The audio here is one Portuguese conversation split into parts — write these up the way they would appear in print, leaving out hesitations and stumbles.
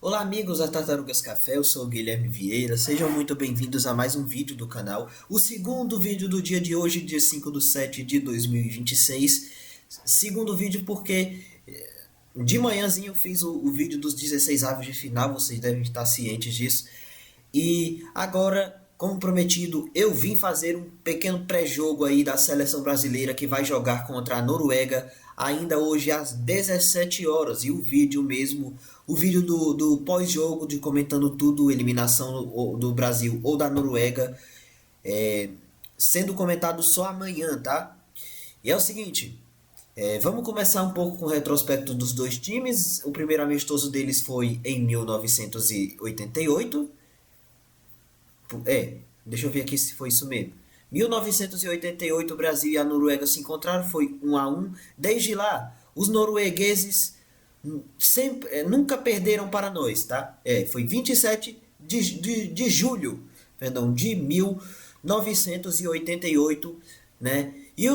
Olá amigos da Tartarugas Café, eu sou o Guilherme Vieira, sejam muito bem-vindos a mais um vídeo do canal. O segundo vídeo do dia de hoje, dia 5/7/2026. Segundo vídeo porque de manhãzinho eu fiz o vídeo dos 16 avos de final, vocês devem estar cientes disso. E agora, como prometido, eu vim fazer um pequeno pré-jogo aí da seleção brasileira que vai jogar contra a Noruega ainda hoje às 17 horas. E o vídeo mesmo, o vídeo do pós-jogo, de comentando tudo, eliminação do Brasil ou da Noruega, sendo comentado só amanhã, tá? E é o seguinte, vamos começar um pouco com o retrospecto dos dois times. O primeiro amistoso deles foi em 1988. Deixa eu ver aqui se foi isso mesmo. 1988, o Brasil e a Noruega se encontraram, foi 1-1. Desde lá, os noruegueses nunca perderam para nós, tá? Foi 27 de julho, perdão, de 1988, né? E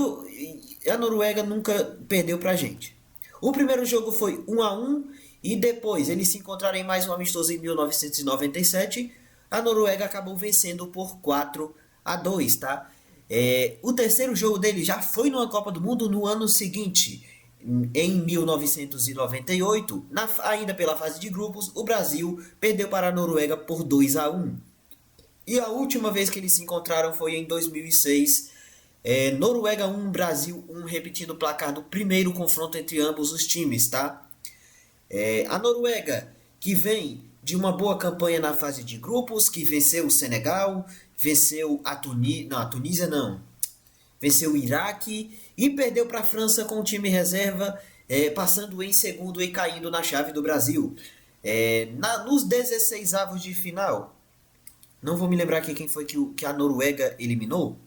a Noruega nunca perdeu pra gente. O primeiro jogo foi 1-1 e depois eles se encontraram em mais um amistoso em 1997. A Noruega acabou vencendo por 4-2, tá? O terceiro jogo dele já foi numa Copa do Mundo no ano seguinte, em 1998, ainda pela fase de grupos, o Brasil perdeu para a Noruega por 2-1. E a última vez que eles se encontraram foi em 2006, Noruega 1, Brasil 1, repetindo o placar do primeiro confronto entre ambos os times, tá? A Noruega, que vem de uma boa campanha na fase de grupos, que venceu o Senegal, venceu a Tunísia não, venceu o Iraque e perdeu para a França com o time reserva, passando em segundo e caindo na chave do Brasil. Nos 16 avos de final, não vou me lembrar aqui quem foi que a Noruega eliminou.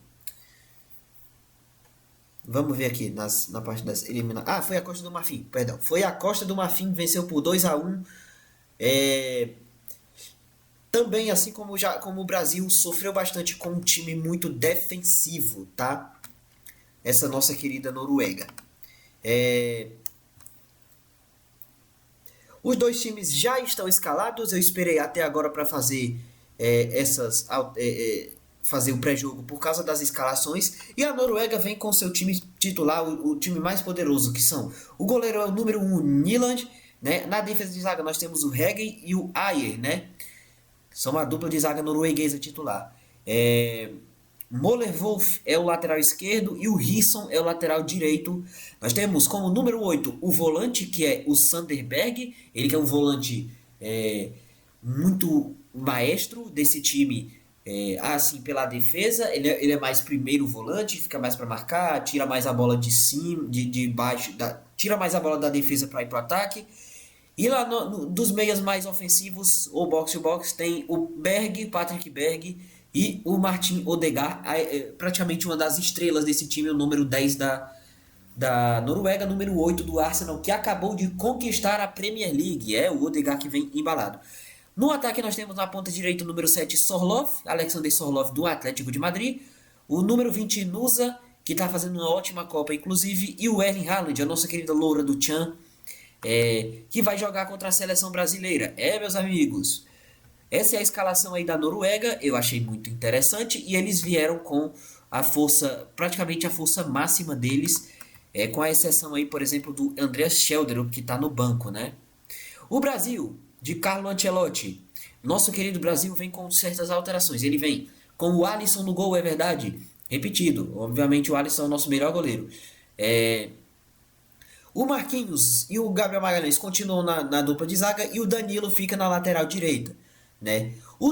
Vamos ver aqui na parte das eliminações. Foi a Costa do Marfim, perdão. Foi a Costa do Marfim, venceu por 2-1. Também, assim como o Brasil, sofreu bastante com um time muito defensivo, tá? Essa nossa querida Noruega. Os dois times já estão escalados. Eu esperei até agora para fazer fazer o pré-jogo por causa das escalações. E a Noruega vem com seu time titular, o time mais poderoso, que são o goleiro é o número 1, Nyland, né? Na defesa de zaga nós temos o Heggen e o Ajer, né? São uma dupla de zaga norueguesa titular. Moller Wolf é o lateral esquerdo e o Risson é o lateral direito. Nós temos como número 8 o volante, que é o Sanderberg. Ele que é um volante muito maestro desse time, assim, pela defesa. Ele é mais primeiro volante, fica mais para marcar, tira mais a bola de cima, de baixo, tira mais a bola da defesa para ir para o ataque. E lá dos meias mais ofensivos, o box-to-box, tem o Patrick Berg e o Martin Odegaard, praticamente uma das estrelas desse time, o número 10 da Noruega, número 8 do Arsenal, que acabou de conquistar a Premier League. O Odegaard que vem embalado. No ataque nós temos na ponta direita o número 7, Alexander Sorloth, do Atlético de Madrid. O número 20, Nusa, que está fazendo uma ótima Copa, inclusive. E o Erling Haaland, a nossa querida loura do Chan, que vai jogar contra a seleção brasileira. Meus amigos, essa é a escalação aí da Noruega. Eu achei muito interessante. E eles vieram com a força, praticamente a força máxima deles, com a exceção aí, por exemplo, do Andreas Schelder, que está no banco, né? O Brasil, de Carlo Ancelotti, nosso querido Brasil, vem com certas alterações. Ele vem com o Alisson no gol, é verdade. Repetido, obviamente o Alisson é o nosso melhor goleiro. O Marquinhos e o Gabriel Magalhães continuam na dupla de zaga e o Danilo fica na lateral direita, né? O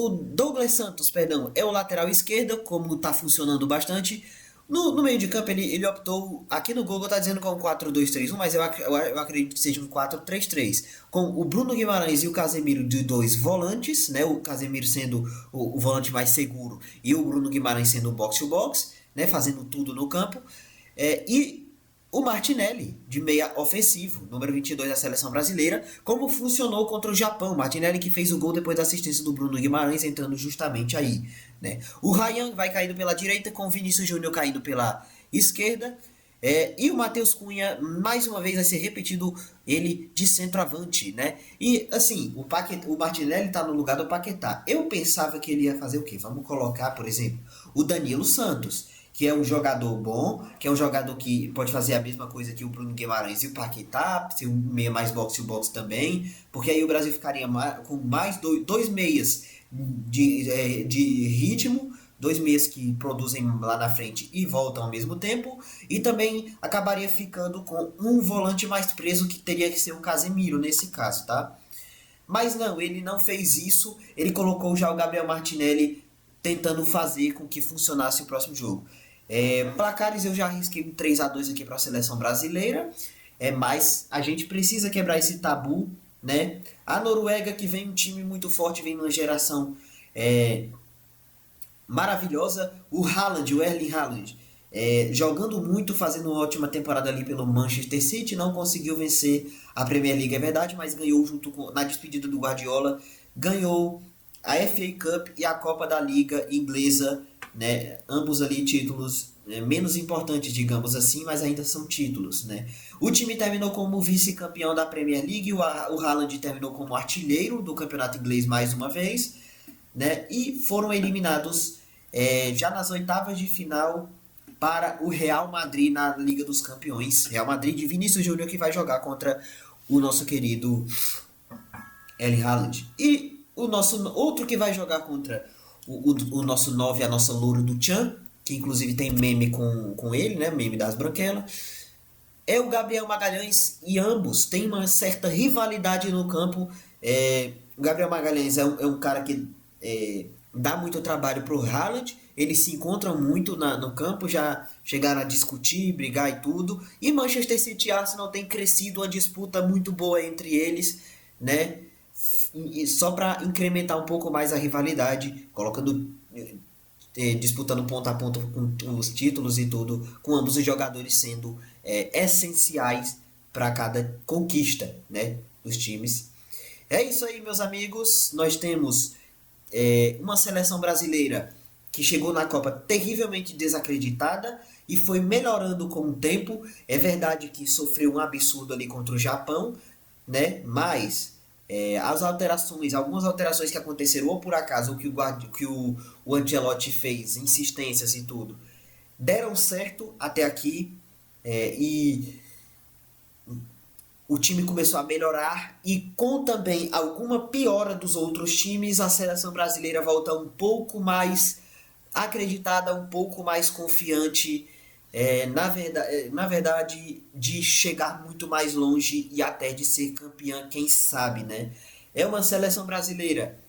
Douglas Santos, perdão, é o lateral esquerda, como está funcionando bastante. No meio de campo ele optou, aqui no Google está dizendo com um 4-2-3-1, mas eu acredito que seja um 4-3-3, com o Bruno Guimarães e o Casemiro de dois volantes, né? O Casemiro sendo o volante mais seguro e o Bruno Guimarães sendo o box-to-box, né? Fazendo tudo no campo. E o Martinelli, de meia ofensivo, número 22 da seleção brasileira, como funcionou contra o Japão. Martinelli que fez o gol depois da assistência do Bruno Guimarães, entrando justamente aí, né? O Ryan vai caindo pela direita, com o Vinícius Júnior caindo pela esquerda. E o Matheus Cunha, mais uma vez, vai ser repetido ele de centroavante, né? E, assim, o Martinelli tá no lugar do Paquetá. Eu pensava que ele ia fazer o quê? Vamos colocar, por exemplo, o Danilo Santos, que é um jogador bom, que é um jogador que pode fazer a mesma coisa que o Bruno Guimarães e o Paquetá, ser um meia mais boxe e o boxe também, porque aí o Brasil ficaria com mais dois meias de ritmo, dois meias que produzem lá na frente e voltam ao mesmo tempo, e também acabaria ficando com um volante mais preso, que teria que ser o Casemiro nesse caso, tá? Mas não, ele não fez isso, ele colocou já o Gabriel Martinelli tentando fazer com que funcionasse o próximo jogo. Placares eu já arrisquei um 3-2 aqui para a seleção brasileira, mas a gente precisa quebrar esse tabu, né? A Noruega, que vem um time muito forte, vem numa geração é, maravilhosa. O Haaland, o Erling Haaland, jogando muito, fazendo uma ótima temporada ali pelo Manchester City, não conseguiu vencer a Premier League, é verdade, mas ganhou na despedida do Guardiola, ganhou a FA Cup e a Copa da Liga inglesa, né? Ambos ali títulos menos importantes, digamos assim, mas ainda são títulos, né? O time terminou como vice-campeão da Premier League, o Haaland terminou como artilheiro do campeonato inglês mais uma vez, né? E foram eliminados já nas oitavas de final para o Real Madrid na Liga dos Campeões. Real Madrid de Vinícius Júnior, que vai jogar contra o nosso querido Erling Haaland. E o nosso outro que vai jogar contra o nosso 9, a nossa louro do Tchan, que inclusive tem meme com ele, né? Meme das branquelas. É o Gabriel Magalhães, e ambos têm uma certa rivalidade no campo. O Gabriel Magalhães é um cara que dá muito trabalho pro Haaland, eles se encontram muito no campo, já chegaram a discutir, brigar e tudo. E Manchester City e Arsenal tem crescido uma disputa muito boa entre eles, né? E só para incrementar um pouco mais a rivalidade, colocando disputando ponto a ponto com os títulos e tudo, com ambos os jogadores sendo essenciais para cada conquista, né, dos times. É isso aí, meus amigos. Nós temos uma seleção brasileira que chegou na Copa terrivelmente desacreditada e foi melhorando com o tempo. É verdade que sofreu um absurdo ali contra o Japão, né? Mas algumas alterações que aconteceram ou por acaso, ou que o Ancelotti fez, insistências e tudo, deram certo até aqui, e o time começou a melhorar, e com também alguma piora dos outros times, a seleção brasileira volta um pouco mais acreditada, um pouco mais confiante, na verdade, de chegar muito mais longe e até de ser campeã, quem sabe, né? É uma seleção brasileira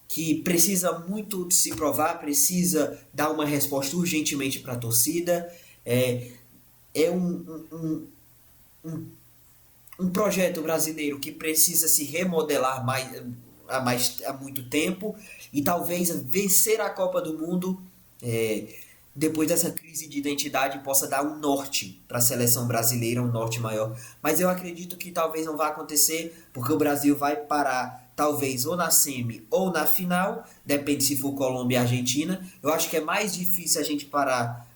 que precisa muito de se provar, precisa dar uma resposta urgentemente para a torcida. É um projeto brasileiro que precisa se remodelar há muito tempo, e talvez vencer a Copa do Mundo, depois dessa crise de identidade, possa dar um norte para a seleção brasileira, um norte maior. Mas eu acredito que talvez não vá acontecer, porque o Brasil vai parar talvez ou na semi ou na final, depende se for Colômbia e Argentina. Eu acho que é mais difícil a gente parar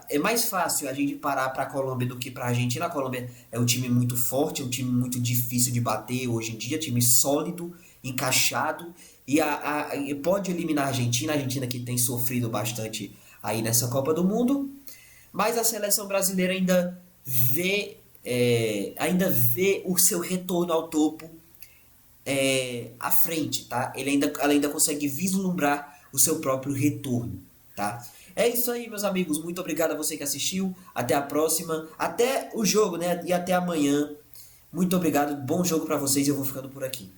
é mais fácil a gente parar para a Colômbia do que para a Argentina. A Colômbia é um time muito forte, é um time muito difícil de bater hoje em dia, time sólido, encaixado, e pode eliminar a Argentina que tem sofrido bastante aí nessa Copa do Mundo. Mas a seleção brasileira ainda vê o seu retorno ao topo à frente, tá? Ela ainda consegue vislumbrar o seu próprio retorno, tá? É isso aí, meus amigos. Muito obrigado a você que assistiu. Até a próxima. Até o jogo, né? E até amanhã. Muito obrigado. Bom jogo pra vocês. Eu vou ficando por aqui.